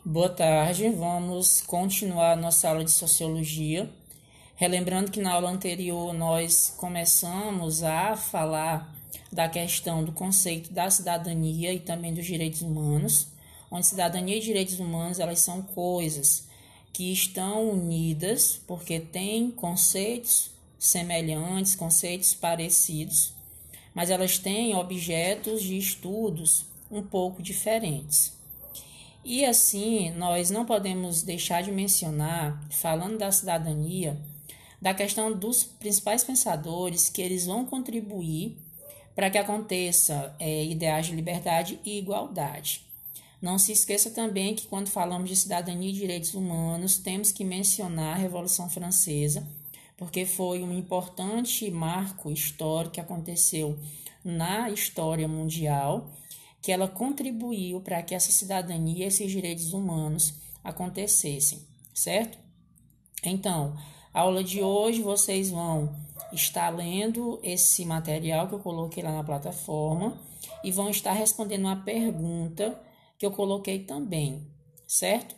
Boa tarde, vamos continuar nossa aula de Sociologia. Relembrando que na aula anterior nós começamos a falar da questão do conceito da cidadania e também dos direitos humanos, onde cidadania e direitos humanos elas são coisas que estão unidas porque têm conceitos semelhantes, conceitos parecidos, mas elas têm objetos de estudos um pouco diferentes. E assim, nós não podemos deixar de mencionar, falando da cidadania, da questão dos principais pensadores que eles vão contribuir para que aconteça ideais de liberdade e igualdade. Não se esqueça também que quando falamos de cidadania e direitos humanos, temos que mencionar a Revolução Francesa, porque foi um importante marco histórico que aconteceu na história mundial, que ela contribuiu para que essa cidadania e esses direitos humanos acontecessem, certo? Então, a aula de hoje vocês vão estar lendo esse material que eu coloquei lá na plataforma e vão estar respondendo uma pergunta que eu coloquei também, certo?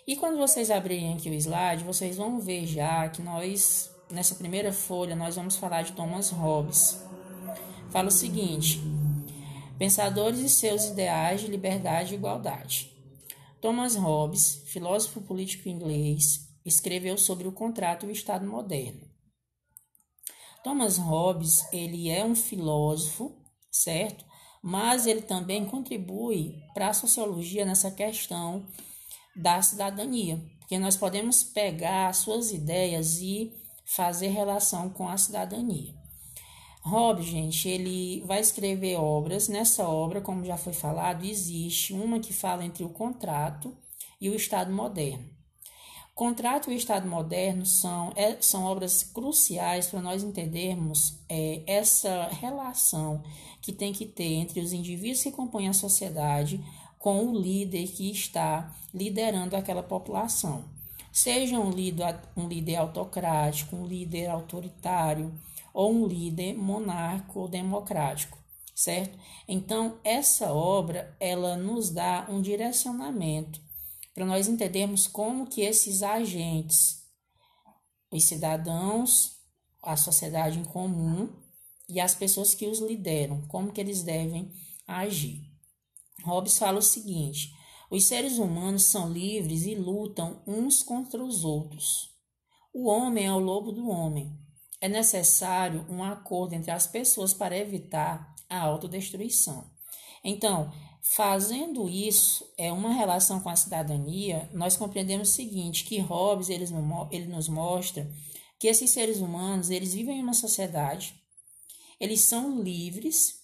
E quando vocês abrirem aqui o slide, vocês vão ver já que nós, nessa primeira folha, nós vamos falar de Thomas Hobbes. Fala o seguinte: pensadores e seus ideais de liberdade e igualdade. Thomas Hobbes, filósofo político inglês, escreveu sobre o contrato e o Estado moderno. Thomas Hobbes, ele é um filósofo, certo? Mas ele também contribui para a sociologia nessa questão da cidadania, porque nós podemos pegar suas ideias e fazer relação com a cidadania. Hobbes, gente, ele vai escrever obras. Nessa obra, como já foi falado, existe uma que fala entre o contrato e o Estado moderno. O contrato e o Estado moderno são obras cruciais para nós entendermos essa relação que tem que ter entre os indivíduos que compõem a sociedade com o líder que está liderando aquela população. Seja um líder autocrático, um líder autoritário, ou um líder monárquico ou democrático, certo? Então, essa obra, ela nos dá um direcionamento para nós entendermos como que esses agentes, os cidadãos, a sociedade em comum e as pessoas que os lideram, como que eles devem agir. Hobbes fala o seguinte: os seres humanos são livres e lutam uns contra os outros. O homem é o lobo do homem. É necessário um acordo entre as pessoas para evitar a autodestruição. Então, fazendo isso, uma relação com a cidadania, nós compreendemos o seguinte, que Hobbes ele nos mostra que esses seres humanos, eles vivem em uma sociedade, eles são livres,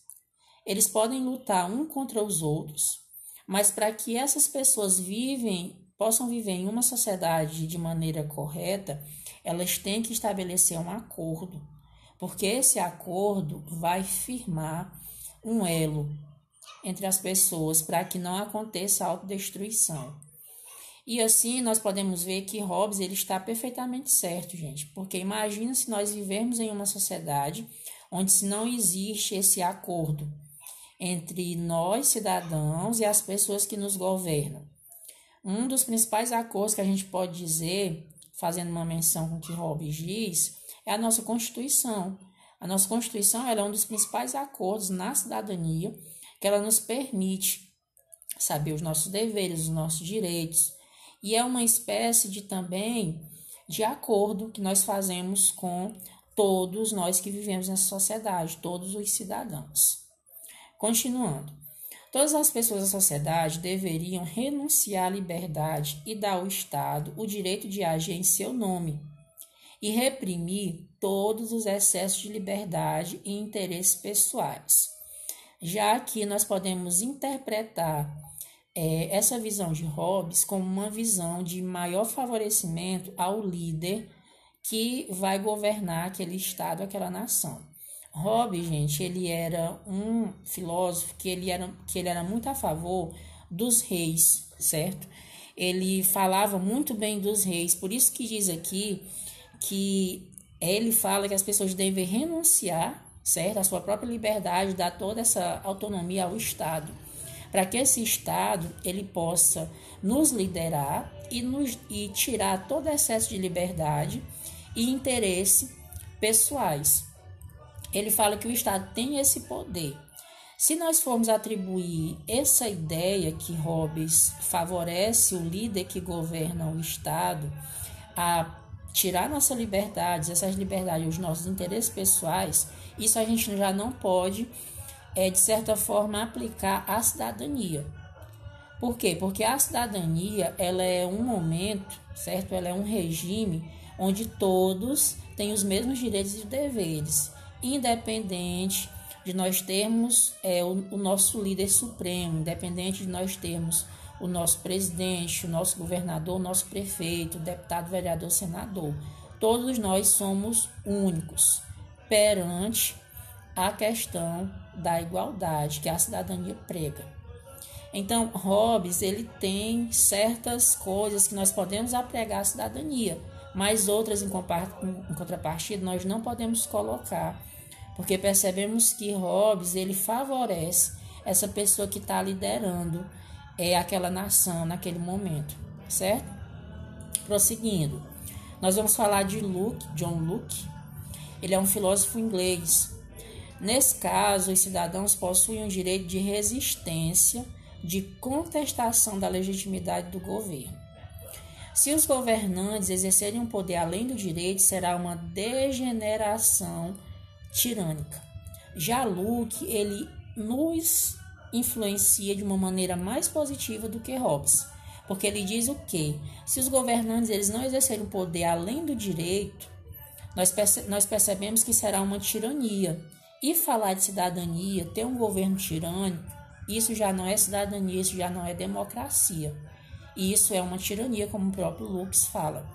eles podem lutar um contra os outros, mas para que essas pessoas possam viver em uma sociedade de maneira correta, elas têm que estabelecer um acordo, porque esse acordo vai firmar um elo entre as pessoas para que não aconteça autodestruição. E assim nós podemos ver que Hobbes ele está perfeitamente certo, gente, porque imagina se nós vivermos em uma sociedade onde se não existe esse acordo entre nós, cidadãos, e as pessoas que nos governam. Um dos principais acordos que a gente pode dizer, fazendo uma menção com o que Hobbes diz, é a nossa Constituição. A nossa Constituição ela é um dos principais acordos na cidadania, que ela nos permite saber os nossos deveres, os nossos direitos, e é uma espécie também de acordo que nós fazemos com todos nós que vivemos nessa sociedade, todos os cidadãos. Continuando. Todas as pessoas da sociedade deveriam renunciar à liberdade e dar ao Estado o direito de agir em seu nome e reprimir todos os excessos de liberdade e interesses pessoais. Já que nós podemos interpretar essa visão de Hobbes como uma visão de maior favorecimento ao líder que vai governar aquele Estado, aquela nação. Hobbes, gente, ele era um filósofo que ele era muito a favor dos reis, certo? Ele falava muito bem dos reis, por isso que diz aqui que ele fala que as pessoas devem renunciar, certo? A sua própria liberdade, dar toda essa autonomia ao Estado, para que esse Estado ele possa nos liderar e tirar todo excesso de liberdade e interesse pessoais. Ele fala que o Estado tem esse poder. Se nós formos atribuir essa ideia que Hobbes favorece o líder que governa o Estado a tirar nossa liberdade, essas liberdades, os nossos interesses pessoais, isso a gente já não pode, de certa forma, aplicar à cidadania. Por quê? Porque a cidadania, ela é um momento, certo? Ela é um regime onde todos têm os mesmos direitos e deveres, independente de nós termos o nosso líder supremo, independente de nós termos o nosso presidente, o nosso governador, o nosso prefeito, o deputado, vereador, senador. Todos nós somos únicos perante a questão da igualdade que a cidadania prega. Então, Hobbes, ele tem certas coisas que nós podemos apregar à cidadania, mas outras, em contrapartida, nós não podemos colocar, porque percebemos que Hobbes, ele favorece essa pessoa que está liderando aquela nação naquele momento, certo? Prosseguindo, nós vamos falar de John Locke. Ele é um filósofo inglês. Nesse caso, os cidadãos possuem o direito de resistência, de contestação da legitimidade do governo. Se os governantes exercerem um poder além do direito, será uma degeneração tirânica. Já Locke, ele nos influencia de uma maneira mais positiva do que Hobbes, porque ele diz o quê? Se os governantes eles não exercerem o poder além do direito, nós percebemos que será uma tirania. E falar de cidadania, ter um governo tirânico, isso já não é cidadania, isso já não é democracia. E isso é uma tirania, como o próprio Locke fala.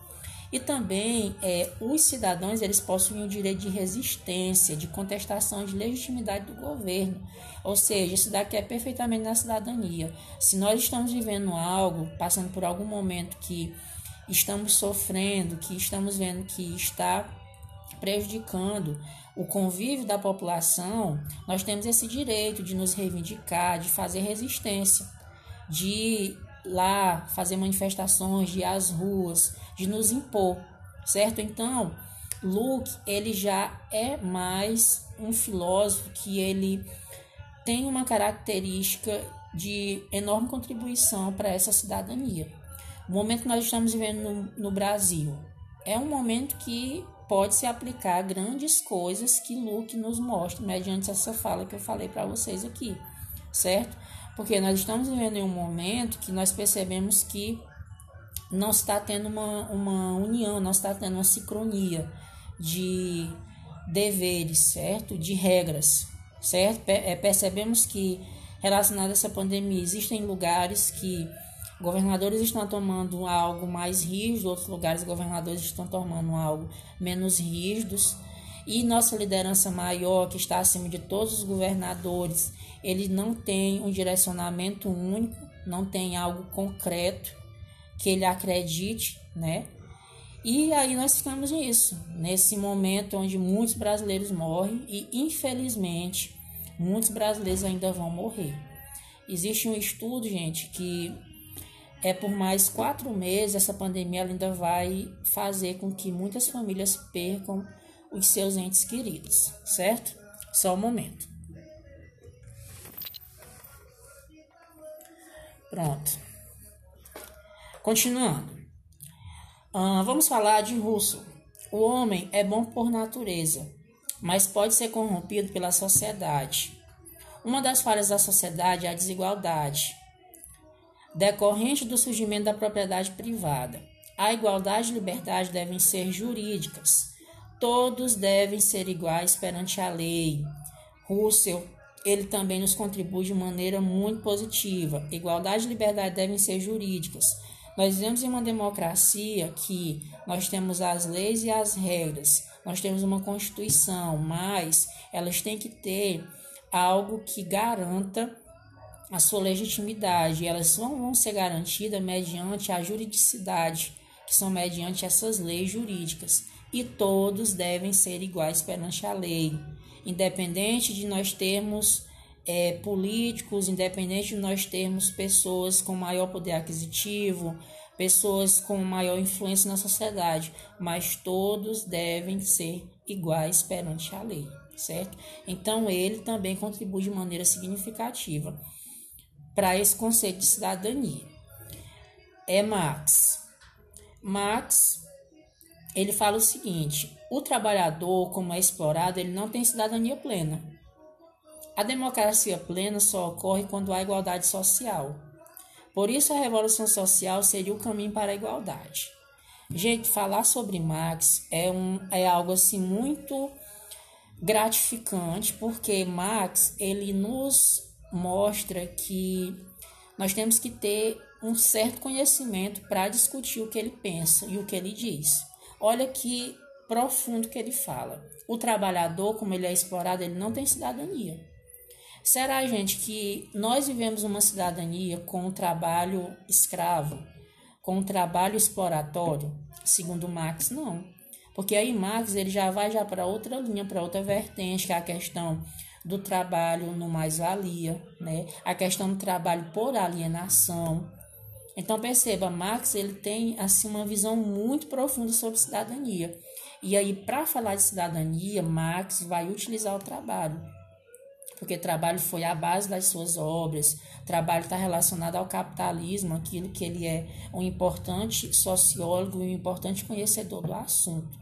E também os cidadãos eles possuem o direito de resistência, de contestação de legitimidade do governo. Ou seja, isso daqui é perfeitamente na cidadania. Se nós estamos vivendo algo, passando por algum momento que estamos sofrendo, que estamos vendo que está prejudicando o convívio da população, nós temos esse direito de nos reivindicar, de fazer resistência, de lá fazer manifestações, de ir às ruas, de nos impor, certo? Então, Locke, ele já é mais um filósofo que ele tem uma característica de enorme contribuição para essa cidadania. O momento que nós estamos vivendo no Brasil é um momento que pode se aplicar grandes coisas que Locke nos mostra mediante essa fala que eu falei para vocês aqui, certo? Porque nós estamos vivendo em um momento que nós percebemos que não está tendo uma união, não está tendo uma sincronia de deveres, certo? De regras, certo? Percebemos que, relacionado a essa pandemia, existem lugares que governadores estão tomando algo mais rígido, outros lugares governadores estão tomando algo menos rígidos, e nossa liderança maior, que está acima de todos os governadores, ele não tem um direcionamento único, não tem algo concreto que ele acredite, né? E aí nós ficamos nisso, nesse momento onde muitos brasileiros morrem e, infelizmente, muitos brasileiros ainda vão morrer. Existe um estudo, gente, que por mais 4 meses, essa pandemia ainda vai fazer com que muitas famílias percam os seus entes queridos, certo? Só um momento. Pronto. Continuando. Vamos falar de Russell. O homem é bom por natureza, mas pode ser corrompido pela sociedade. Uma das falhas da sociedade é a desigualdade, decorrente do surgimento da propriedade privada. A igualdade e liberdade devem ser jurídicas. Todos devem ser iguais perante a lei. Russell, ele também nos contribui de maneira muito positiva. Igualdade e liberdade devem ser jurídicas. Nós vivemos em uma democracia que nós temos as leis e as regras. Nós temos uma Constituição, mas elas têm que ter algo que garanta a sua legitimidade. Elas vão ser garantidas mediante a juridicidade, que são mediante essas leis jurídicas. E todos devem ser iguais perante a lei, independente de nós termos políticos, independente de nós termos pessoas com maior poder aquisitivo, pessoas com maior influência na sociedade, mas todos devem ser iguais perante a lei, certo? Então, ele também contribui de maneira significativa para esse conceito de cidadania. Marx, ele fala o seguinte: o trabalhador, como é explorado, ele não tem cidadania plena. A democracia plena só ocorre quando há igualdade social. Por isso, a revolução social seria o caminho para a igualdade. Gente, falar sobre Marx é algo assim muito gratificante, porque Marx, ele nos mostra que nós temos que ter um certo conhecimento para discutir o que ele pensa e o que ele diz. Olha que profundo que ele fala. O trabalhador, como ele é explorado, ele não tem cidadania. Será, gente, que nós vivemos uma cidadania com o trabalho escravo, com o trabalho exploratório? Segundo Marx, não. Porque aí Marx ele já vai para outra linha, para outra vertente, que é a questão do trabalho no mais-valia, né? A questão do trabalho por alienação. Então, perceba, Marx ele tem assim, uma visão muito profunda sobre cidadania. E aí, para falar de cidadania, Marx vai utilizar o trabalho. Porque trabalho foi a base das suas obras, trabalho está relacionado ao capitalismo, aquilo que ele é um importante sociólogo e um importante conhecedor do assunto.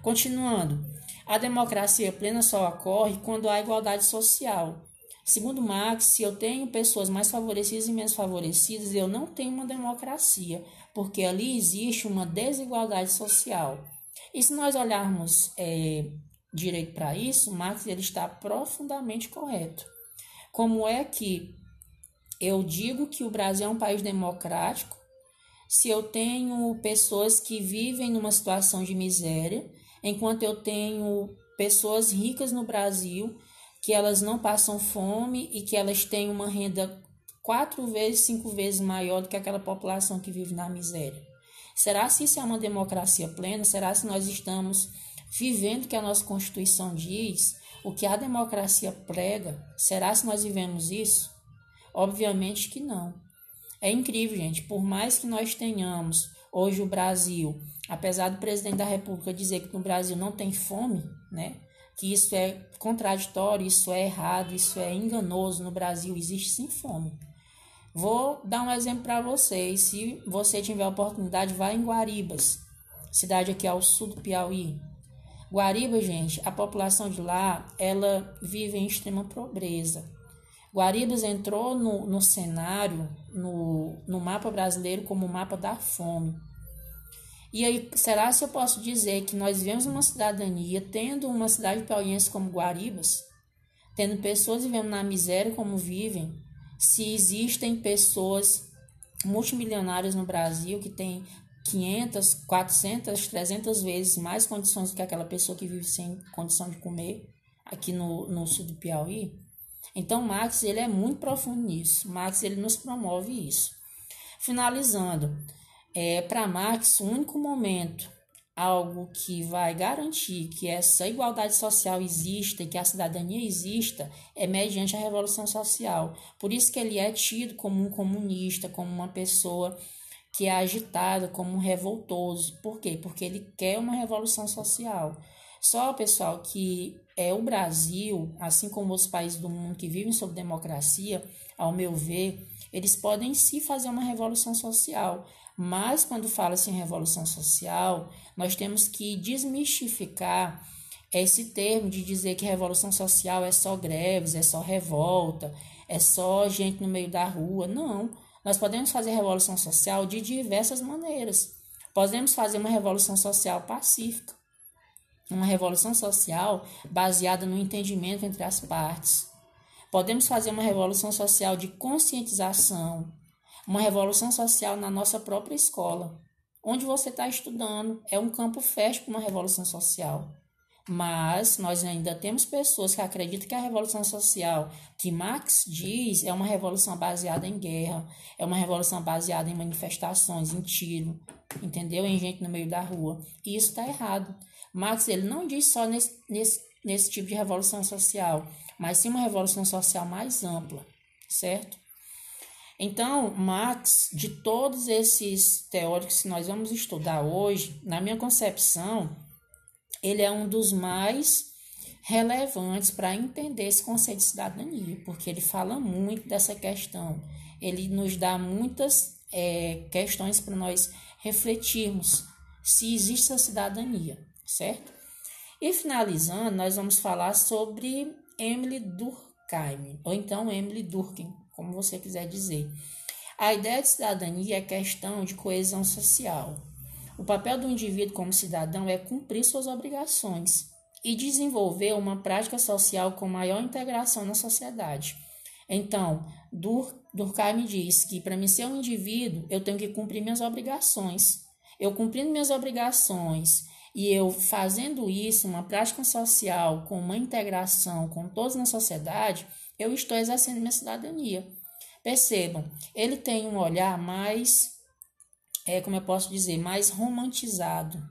Continuando, a democracia plena só ocorre quando há igualdade social. Segundo Marx, se eu tenho pessoas mais favorecidas e menos favorecidas, eu não tenho uma democracia, porque ali existe uma desigualdade social. E se nós olharmos direito para isso, Marx ele está profundamente correto. Como é que eu digo que o Brasil é um país democrático se eu tenho pessoas que vivem numa situação de miséria, enquanto eu tenho pessoas ricas no Brasil que elas não passam fome e que elas têm uma renda 4 vezes, 5 vezes maior do que aquela população que vive na miséria? Será se isso é uma democracia plena? Será se nós estamos vivendo o que a nossa Constituição diz, o que a democracia prega? Será se nós vivemos isso? Obviamente que não. É incrível, gente, por mais que nós tenhamos hoje o Brasil, apesar do presidente da República dizer que no Brasil não tem fome, né? Que isso é contraditório, isso é errado, isso é enganoso, no Brasil existe sim fome. Vou dar um exemplo para vocês, se você tiver a oportunidade, vá em Guaribas, cidade aqui ao sul do Piauí. Guariba, gente, a população de lá, ela vive em extrema pobreza. Guaribas entrou no cenário, no mapa brasileiro, como o mapa da fome. E aí, será se eu posso dizer que nós vivemos uma cidadania, tendo uma cidade piauiense como Guaribas, tendo pessoas vivendo na miséria como vivem, se existem pessoas multimilionárias no Brasil que têm 500, 400, 300 vezes mais condições do que aquela pessoa que vive sem condição de comer aqui no sul do Piauí? Então, Marx ele é muito profundo nisso. Marx ele nos promove isso. Finalizando, para Marx, o único momento, algo que vai garantir que essa igualdade social exista e que a cidadania exista, é mediante a Revolução Social. Por isso que ele é tido como um comunista, como uma pessoa que é agitada, como um revoltoso. Por quê? Porque ele quer uma revolução social. Só, pessoal, que o Brasil, assim como os países do mundo que vivem sob democracia, ao meu ver, eles podem sim fazer uma revolução social. Mas quando fala-se em revolução social, nós temos que desmistificar esse termo de dizer que revolução social é só greves, é só revolta, é só gente no meio da rua. Não, nós podemos fazer revolução social de diversas maneiras. Podemos fazer uma revolução social pacífica, uma revolução social baseada no entendimento entre as partes. Podemos fazer uma revolução social de conscientização, uma revolução social na nossa própria escola. Onde você está estudando é um campo fértil para uma revolução social. Mas nós ainda temos pessoas que acreditam que a revolução social que Marx diz é uma revolução baseada em guerra, é uma revolução baseada em manifestações, em tiro, entendeu? Em gente no meio da rua. E isso está errado. Marx ele não diz só nesse tipo de revolução social. mas sim uma revolução social mais ampla, certo? Então, Marx, de todos esses teóricos que nós vamos estudar hoje, na minha concepção, ele é um dos mais relevantes para entender esse conceito de cidadania, porque ele fala muito dessa questão, ele nos dá muitas questões para nós refletirmos se existe essa cidadania, certo? E finalizando, nós vamos falar sobre Emile Durkheim, ou então Emile Durkheim, como você quiser dizer. A ideia de cidadania é questão de coesão social. O papel do indivíduo como cidadão é cumprir suas obrigações e desenvolver uma prática social com maior integração na sociedade. Então, Durkheim diz que para mim ser um indivíduo, eu tenho que cumprir minhas obrigações. Eu cumprindo minhas obrigações e eu fazendo isso, uma prática social com uma integração com todos na sociedade, eu estou exercendo minha cidadania. Percebam, ele tem um olhar mais, como eu posso dizer, mais romantizado,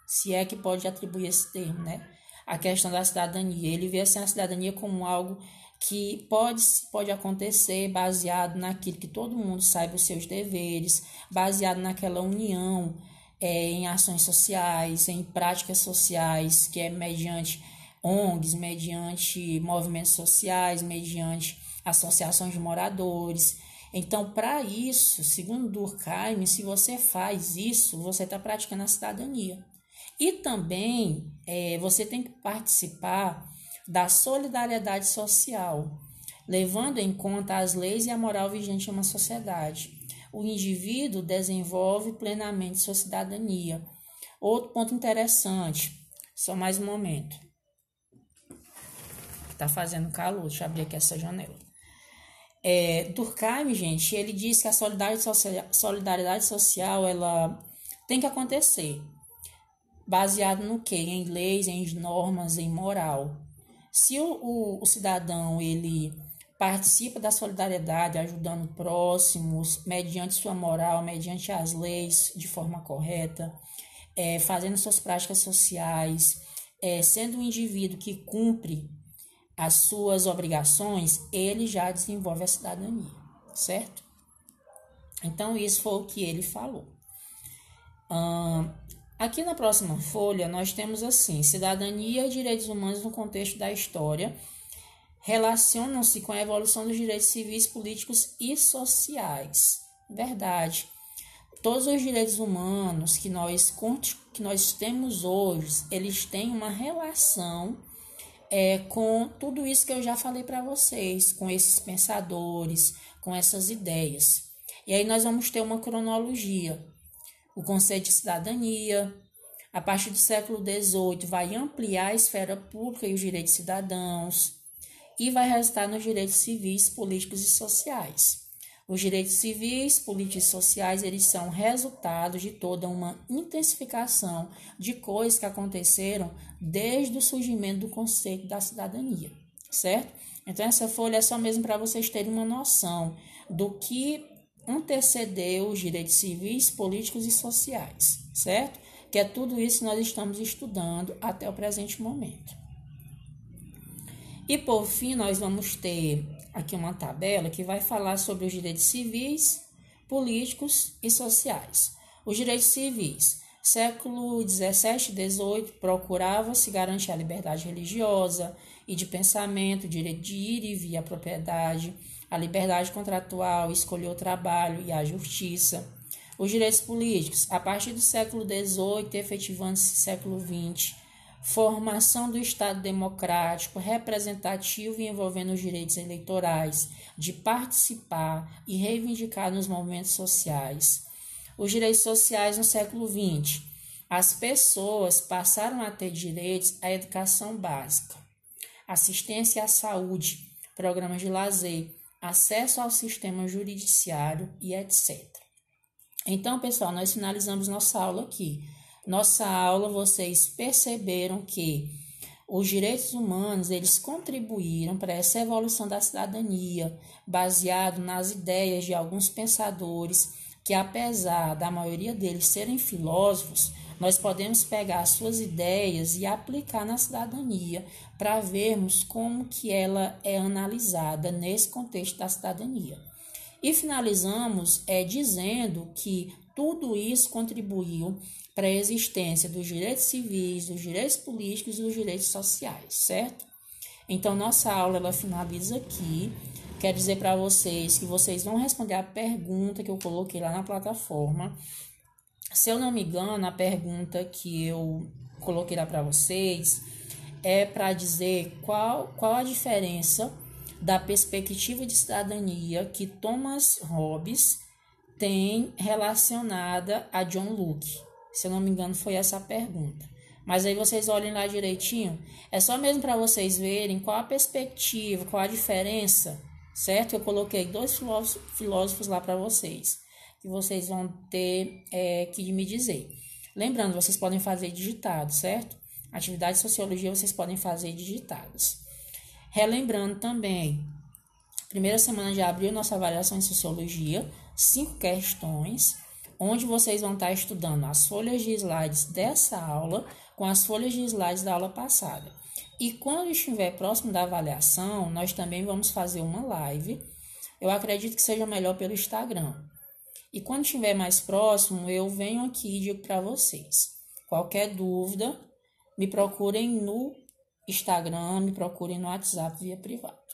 se é que pode atribuir esse termo, né? A questão da cidadania. Ele vê assim, a cidadania como algo que pode acontecer baseado naquilo que todo mundo saiba os seus deveres, baseado naquela união em ações sociais, em práticas sociais, que é mediante ONGs, mediante movimentos sociais, mediante associações de moradores. Então, para isso, segundo Durkheim, se você faz isso, você está praticando a cidadania. E também você tem que participar da solidariedade social, levando em conta as leis e a moral vigente em uma sociedade. O indivíduo desenvolve plenamente sua cidadania. Outro ponto interessante, só mais um momento. Está fazendo calor, deixa eu abrir aqui essa janela. Durkheim, gente, ele diz que a solidariedade social ela tem que acontecer. Baseado no quê? Em leis, em normas, em moral. Se o cidadão ele participa da solidariedade, ajudando próximos, mediante sua moral, mediante as leis de forma correta, fazendo suas práticas sociais, sendo um indivíduo que cumpre as suas obrigações, ele já desenvolve a cidadania, certo? Então, isso foi o que ele falou. Aqui na próxima folha, nós temos assim, cidadania e direitos humanos no contexto da história relacionam-se com a evolução dos direitos civis, políticos e sociais. Verdade. Todos os direitos humanos que nós temos hoje, eles têm uma relação com tudo isso que eu já falei para vocês, com esses pensadores, com essas ideias. E aí nós vamos ter uma cronologia. O conceito de cidadania, a partir do século XVIII, vai ampliar a esfera pública e os direitos cidadãos e vai resultar nos direitos civis, políticos e sociais. Os direitos civis, políticos e sociais, eles são resultado de toda uma intensificação de coisas que aconteceram desde o surgimento do conceito da cidadania, certo? Então, essa folha é só mesmo para vocês terem uma noção do que antecedeu os direitos civis, políticos e sociais, certo? Que é tudo isso que nós estamos estudando até o presente momento. E por fim, nós vamos ter aqui uma tabela que vai falar sobre os direitos civis, políticos e sociais. Os direitos civis, século XVII e XVIII, procurava-se garantir a liberdade religiosa e de pensamento, o direito de ir e vir à propriedade, a liberdade contratual, escolher o trabalho e a justiça. Os direitos políticos, a partir do século XVIII, efetivando-se século XX, formação do Estado democrático, representativo e envolvendo os direitos eleitorais, de participar e reivindicar nos movimentos sociais. Os direitos sociais no século XX, as pessoas passaram a ter direitos à educação básica, assistência à saúde, programas de lazer, acesso ao sistema judiciário e etc. Então, pessoal, nós finalizamos nossa aula aqui. Nossa aula, vocês perceberam que os direitos humanos, eles contribuíram para essa evolução da cidadania, baseado nas ideias de alguns pensadores que, apesar da maioria deles serem filósofos, nós podemos pegar as suas ideias e aplicar na cidadania para vermos como que ela é analisada nesse contexto da cidadania. E finalizamos dizendo que tudo isso contribuiu para a existência dos direitos civis, dos direitos políticos e dos direitos sociais, certo? Então, nossa aula ela finaliza aqui. Quero dizer para vocês que vocês vão responder a pergunta que eu coloquei lá na plataforma. Se eu não me engano, a pergunta que eu coloquei lá para vocês é para dizer qual a diferença da perspectiva de cidadania que Thomas Hobbes tem relacionada a John Locke. Se eu não me engano, foi essa a pergunta. Mas aí vocês olhem lá direitinho. É só mesmo para vocês verem qual a perspectiva, qual a diferença, certo? Eu coloquei 2 filósofos lá para vocês, que vocês vão ter que me dizer. Lembrando, vocês podem fazer digitado, certo? Atividade de sociologia vocês podem fazer digitadas. Relembrando também, primeira semana de abril, nossa avaliação em sociologia, 5 questões, onde vocês vão estar estudando as folhas de slides dessa aula com as folhas de slides da aula passada. E quando estiver próximo da avaliação, nós também vamos fazer uma live. Eu acredito que seja melhor pelo Instagram. E quando estiver mais próximo, eu venho aqui e digo para vocês. Qualquer dúvida, me procurem no Instagram, me procurem no WhatsApp via privado.